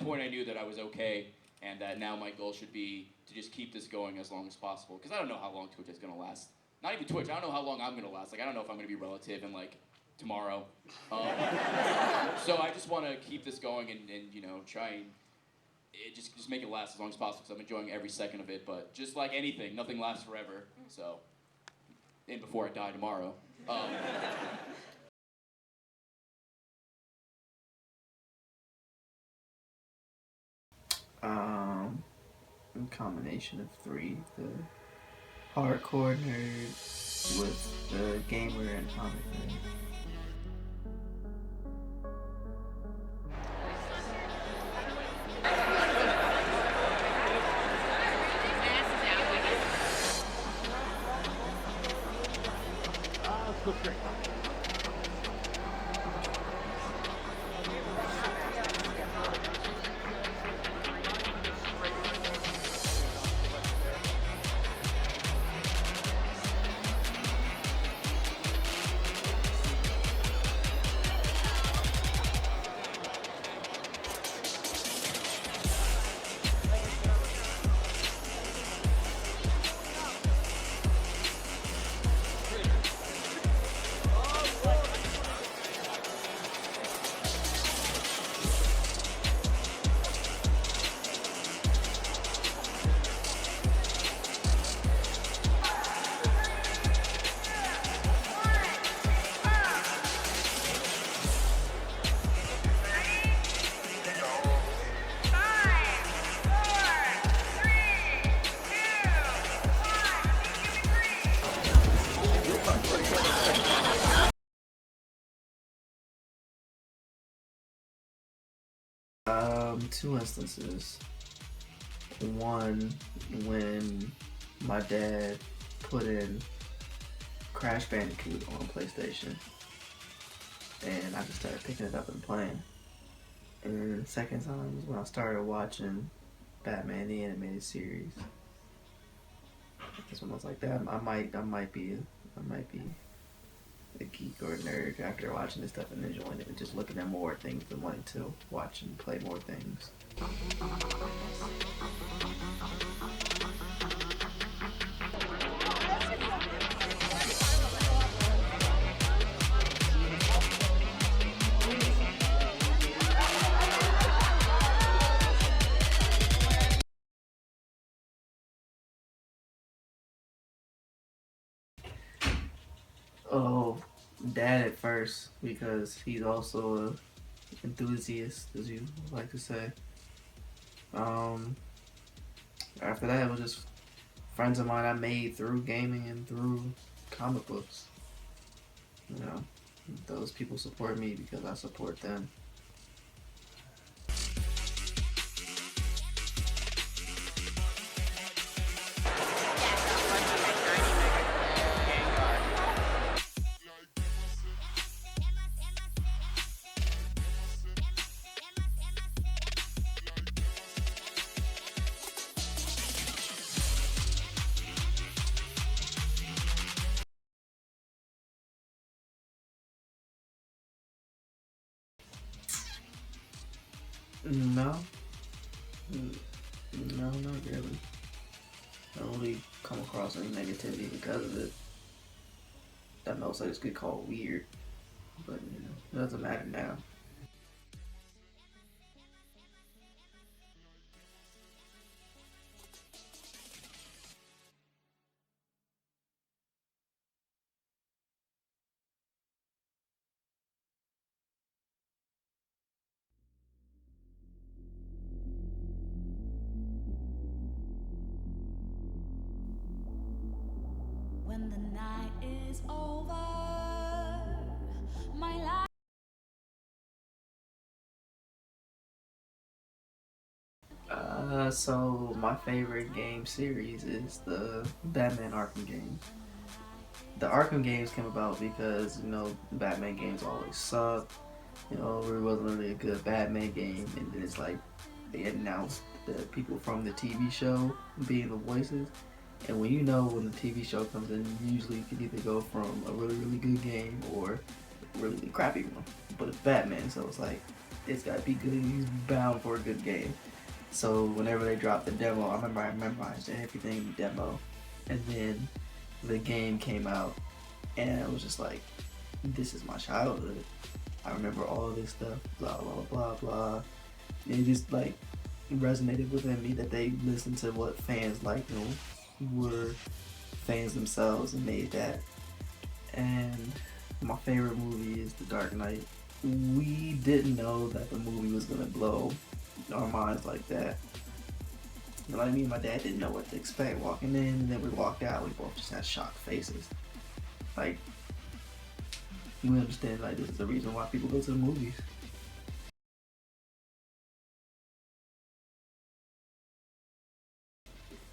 point I knew that I was okay, and that now my goal should be to just keep this going as long as possible. Because I don't know how long Twitch is gonna last. Not even Twitch. I don't know how long I'm gonna last. Like I don't know if I'm gonna be relative in like tomorrow. So I just want to keep this going and you know try and just make it last as long as possible. Because I'm enjoying every second of it. But just like anything, nothing lasts forever. So, and before I die tomorrow. A combination of three: the hardcore nerd with the gamer and comic nerd. Two instances. One, when my dad put in Crash Bandicoot on PlayStation, and I just started picking it up and playing. And the second time was when I started watching Batman the Animated Series. That's when I was like, that I might be a geek or a nerd after watching this stuff and enjoying it and just looking at more things and wanting to watch and play more things. Oh, dad at first, because he's also a enthusiast, as you like to say. After that, it was just friends of mine I made through gaming and through comic books. You know, those people support me because I support them. No. No, not really. I don't really come across any negativity because of it. That knows I just get called weird. But, you know, it doesn't matter now. When the night is over, my life. So my favorite game series is the Batman Arkham games. The Arkham games came about because, you know, Batman games always suck. You know, there wasn't really a good Batman game, and then it's like they announced the people from the TV show being the voices. And when you know when the TV show comes in, you usually can either go from a really, really good game or a really, really crappy one. But it's Batman, so it's like, it's gotta be good. He's bound for a good game. So whenever they dropped the demo, I remember I memorized everything in the demo, and then the game came out, and it was just like, this is my childhood. I remember all of this stuff, blah blah blah blah. And it just like resonated within me that they listened to what fans liked and were fans themselves and made that. And my favorite movie is The Dark Knight. We didn't know that the movie was gonna blow our minds like that. Like me and my dad didn't know what to expect walking in, and then we walked out. We both just had shocked faces. Like, we understand like this is the reason why people go to the movies.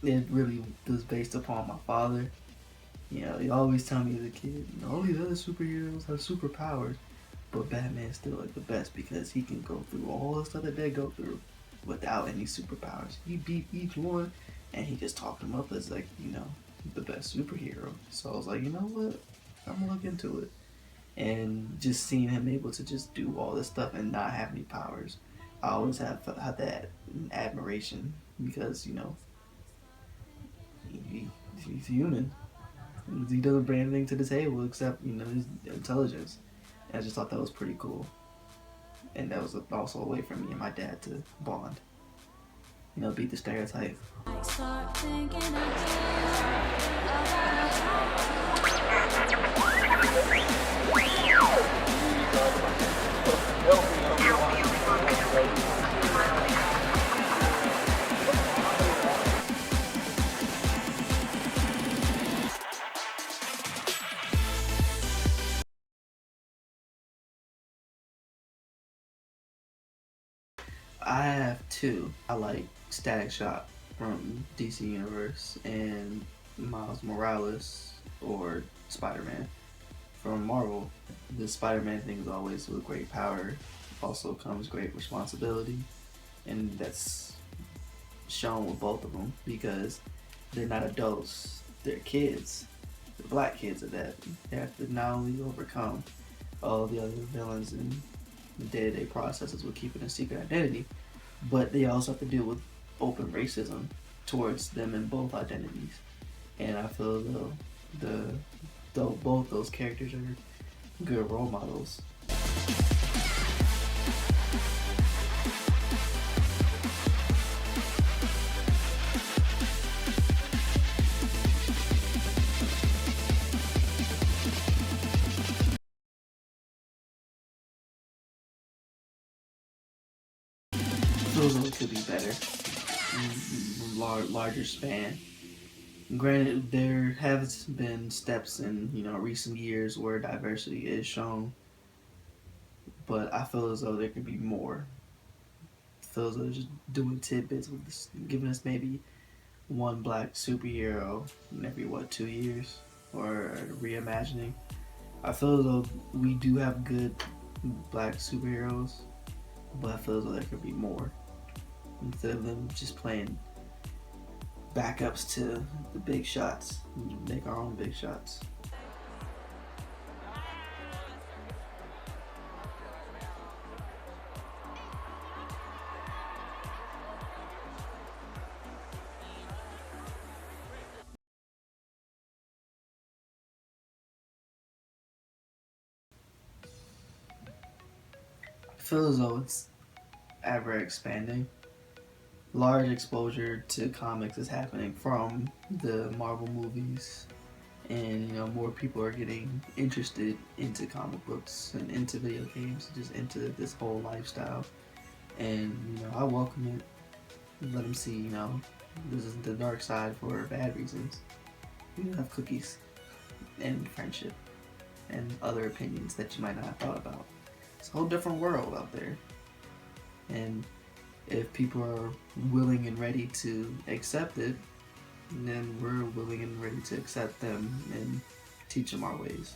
It really was based upon my father. You know, he always tell me as a kid, all these other superheroes have superpowers, but Batman's still like the best because he can go through all the stuff that they go through without any superpowers. He beat each one, and he just talked him up as like, you know, the best superhero. So I was like, you know what, I'm gonna look into it. And just seeing him able to just do all this stuff and not have any powers, I always have that admiration because, you know, he's human. He doesn't bring anything to the table except, you know, his intelligence. And I just thought that was pretty cool. And that was also a way for me and my dad to bond. You know, beat the stereotype. I start thinking I have two. I like Static Shock from DC Universe and Miles Morales or Spider-Man from Marvel. The Spider-Man thing is always with great power, also comes great responsibility, and that's shown with both of them because they're not adults, they're kids. The black kids at that. They have to not only overcome all the other villains and the day-to-day processes with keeping a secret identity, but they also have to deal with open racism towards them in both identities. And I feel though both those characters are good role models. Those could be better, larger span. Granted, there have been steps in recent years where diversity is shown, but I feel as though there could be more. I feel as though just doing tidbits with this, giving us maybe one black superhero in every 2 years, or reimagining. I feel as though we do have good black superheroes, but I feel as though there could be more. Instead of them just playing backups to the big shots, make our own big shots. I feel as though it's ever expanding. Large exposure to comics is happening from the Marvel movies, and more people are getting interested into comic books and into video games, just into this whole lifestyle. And I welcome it. Let them see, this is the dark side for bad reasons. We have cookies and friendship and other opinions that you might not have thought about. It's a whole different world out there, and if people are willing and ready to accept it, then we're willing and ready to accept them and teach them our ways.